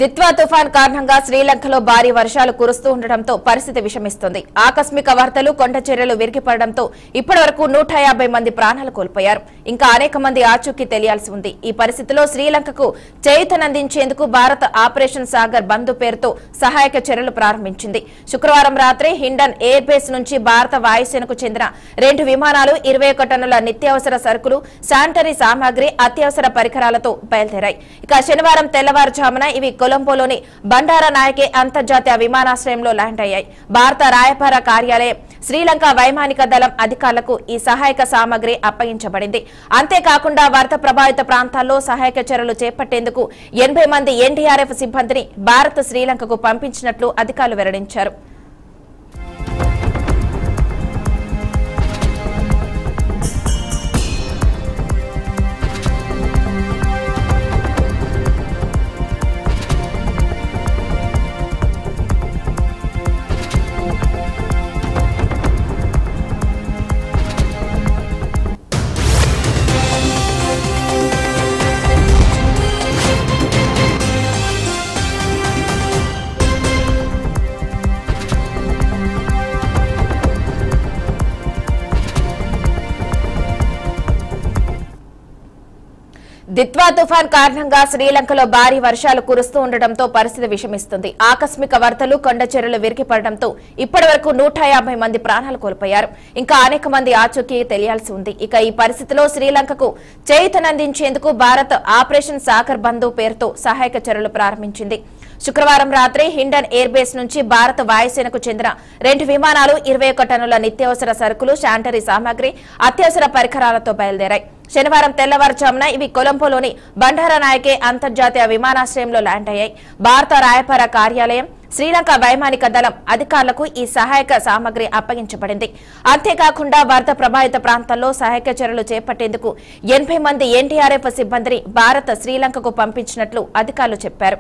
దిత్వా తుఫాన్ కారణంగా శ్రీలంకలో భారీ వర్షాలు కురుస్తూ ఉండటంతో పరిస్థితి విషమిస్తుంది. ఆకస్మిక వరదలు, కొండ చర్యలు విరిగిపడడంతో ఇప్పటివరకు 150 మంది ప్రాణాలు కోల్పోయారు. ఇంకా అనేక మంది ఆచూకీ తెలియాల్సి ఉంది. ఈ పరిస్థితిలో శ్రీలంకకు చేయూతనందించేందుకు భారత్ ఆపరేషన్ సాగర్ బంధు పేరుతో సహాయక చర్యలు ప్రారంభించింది. శుక్రవారం రాత్రి హిండన్ ఎయిర్ బేస్ నుంచి భారత వాయుసేనకు చెందిన 2 విమానాలు 21 టన్నుల నిత్యావసర సరుకులు, శానిటరీ సామాగ్రి, అత్యవసర పరికరాలతో బయలుదేరాయి. ఇక శనివారం తెల్లవారుజామున ఇవి కొలంబోలోని బండారానాయకే అంతర్జాతీయ విమానాశ్రయంలో ల్యాండ్ అయ్యాయి. భారత రాయబార కార్యాలయం, శ్రీలంక వైమానిక దళం అధికారులకు ఈ సహాయక సామగ్రి అప్పగించబడింది. అంతేకాకుండా వరద ప్రభావిత ప్రాంతాల్లో సహాయక చర్యలు చేపట్టేందుకు 80 మంది ఎన్డీఆర్ఎఫ్ సిబ్బందిని భారత్ శ్రీలంకకు పంపించినట్లు అధికారులు వెల్లడించారు. దిత్వా తుఫాన్ కారణంగా శ్రీలంకలో భారీ వర్షాలు కురుస్తూ ఉండటంతో పరిస్థితి విషమిస్తుంది. ఆకస్మిక వరదలు, కొండ చర్యలు విరిగిపడడంతో ఇప్పటివరకు 150 మంది ప్రాణాలు కోల్పోయారు. ఇంకా అనేక మంది ఆచూకీ తెలియాల్సి ఉంది. ఇక ఈ పరిస్థితిలో శ్రీలంకకు చేయూతనందించేందుకు భారత్ ఆపరేషన్ సాగర్ బంధు పేరుతో సహాయక చర్యలు ప్రారంభించింది. శుక్రవారం రాత్రి హిండన్ ఎయిర్ బేస్ నుంచి భారత వాయుసేనకు చెందిన 2 విమానాలు 21 టన్నుల నిత్యావసర సరుకులు, శానిటరీ సామాగ్రి, అత్యవసర పరికరాలతో బయలుదేరాయి. శనివారం తెల్లవారుజామున ఇవి కొలంబోలోని బండారానాయకే అంతర్జాతీయ విమానాశ్రయంలో ల్యాండ్ అయ్యాయి. భారత రాయబార కార్యాలయం, శ్రీలంక వైమానిక దళం అధికారులకు ఈ సహాయక సామగ్రి అప్పగించబడింది. అంతేకాకుండా వరద ప్రభావిత ప్రాంతాల్లో సహాయక చర్యలు చేపట్టేందుకు 80 మంది ఎన్డీఆర్ఎఫ్ సిబ్బందిని భారత్ శ్రీలంకకు పంపించినట్లు అధికారులు చెప్పారు.